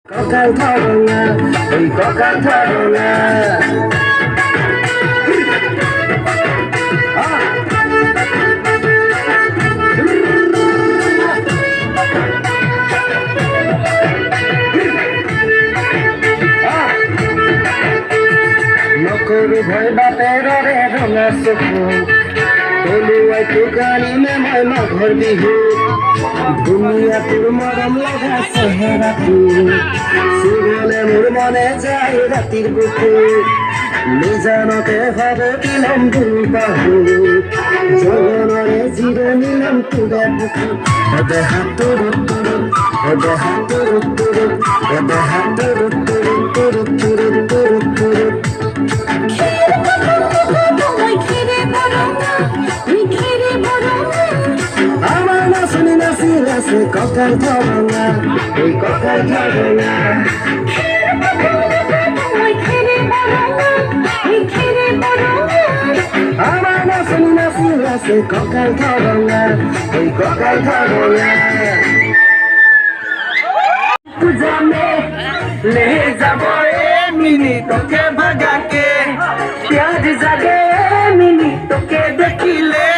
ককাল ধরো না, ওই ককাল ধরো না। নকর ভয় বাপের রে রঙা চকু তলুয়াই টুকানি মেমাই মাঘর বিহু দুনিয়া তোর মরম লাগা চেহারা সুগলে মোর মনে যায় রাতির বুকু নিজানতে ভাবে দিলাম দুই বাহু জগনরে জিরে নিলাম তুরে বুকু এবে হাতুর তুরু এবে হাতুর তুরু এবে হাতুর তুরু তুরু তুরু তুরু তুরু আমার নাচনি নাচি নাচে ককাল ধরো না, ওই ককাল ধরো না। আমার নাচনি নাচি নাচে ককাল ধরো না, ওই ককাল ধরো না। पूजा में ले जाबो मिनी तोके भगा के प्याज जागे मिनी तोके देखिले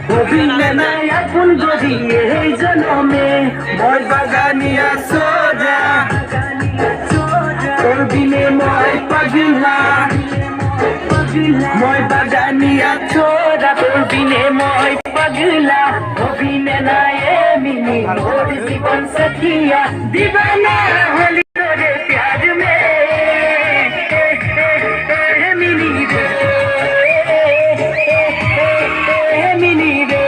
गोविंदे ना अपन गोदिए जनमे मोय बागानिया सोजा তোর বিনে মই পাগলা মই বাগানিয়া ছোড়া তোর বিনে মই পাগলা অভিনে না মিনি মোর জীবন সখিয়া দিবানা হলি তোরে প্যার মে মিনি রে মিনি রে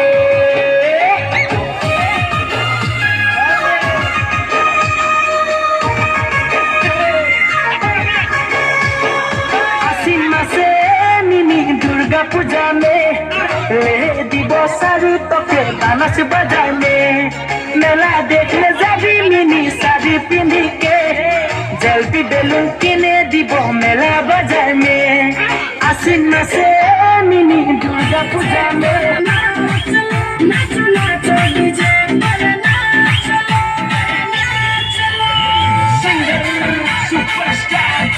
आसिन मासे मिनी दुर्गा पूजा में ले दिबो सारी तोके डांस बजाने मेला देखने जाबी मिनी साड़ी पिंधी के जल्दी बेलून किने दिबो मेला बाजार में आसिन मासे मिनी दुर्गा पूजा में नाचो नाचो डीजे सुपरस्टार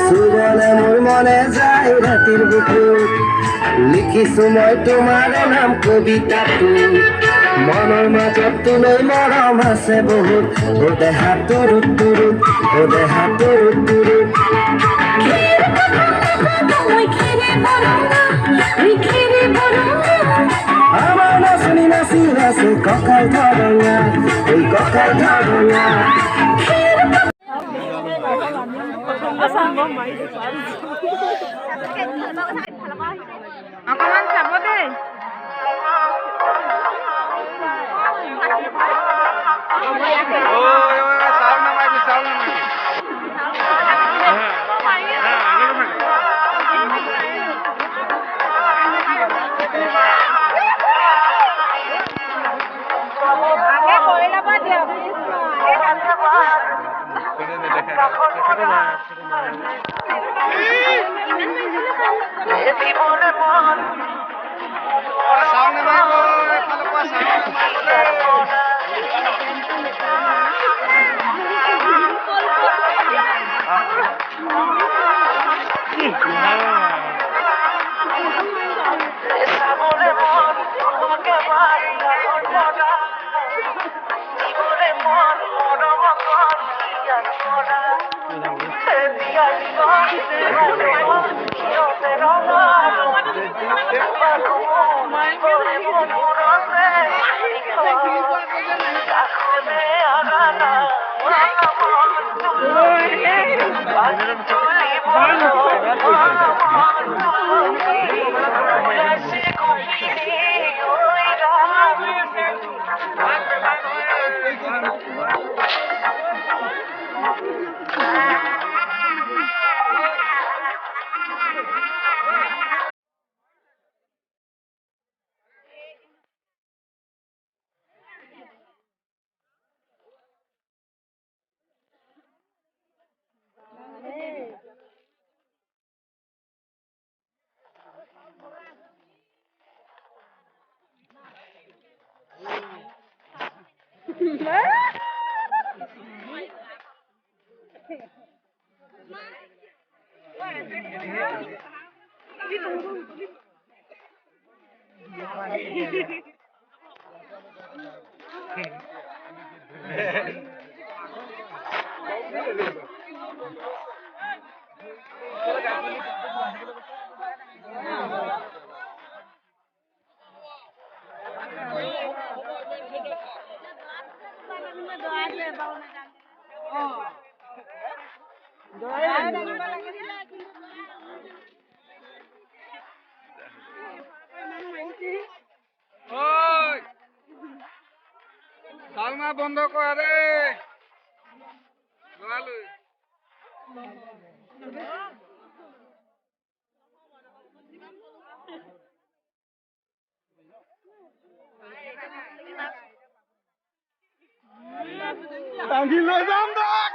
সুবলে মোর মনে যায় রাতের বুকু লিখিছো মই তোমার নাম কবিতাটো মনৰ মাজত তুলৈ মৰম আছে বহুত ও দেহা তুৰু তুৰু ও দেহা তুৰু তুৰু আমাৰ নাচনি নাচি নাচে ককাল ধৰো না, ওই ককাল ধৰো না। অকমান চাব দেই আগে কৰি ল'ব দিয়ক ডালমা বন্ধ করা রে টাঙ্গি লৈ যাম তাক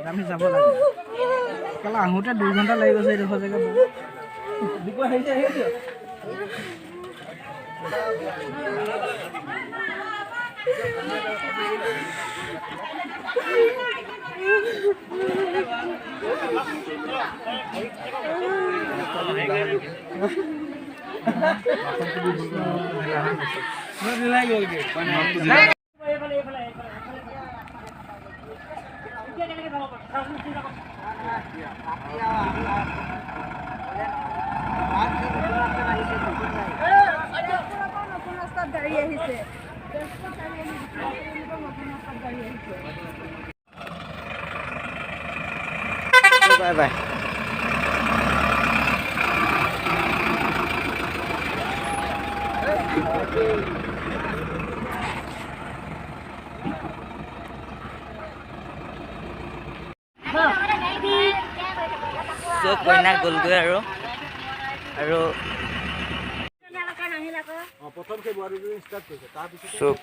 আমি যাব লাগে কেলা আহোঁতে 2 ঘণ্টা লাগি গৈছে এইডোখৰ জেগা Bye bye. So কইনা গলগৈ আৰু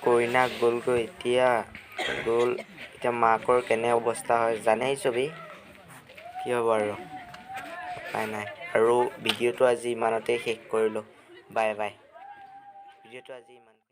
কইনা গলগৈ এতিয়া মাকৰ কেনে অৱস্থা হয় জানেই চবেই কি হ'ব আৰু উপায় নাই আৰু ভিডিঅ'টো আজি ইমানতে শেষ কৰিলোঁ বাই বাই ভিডিঅ'টো আজি ইমান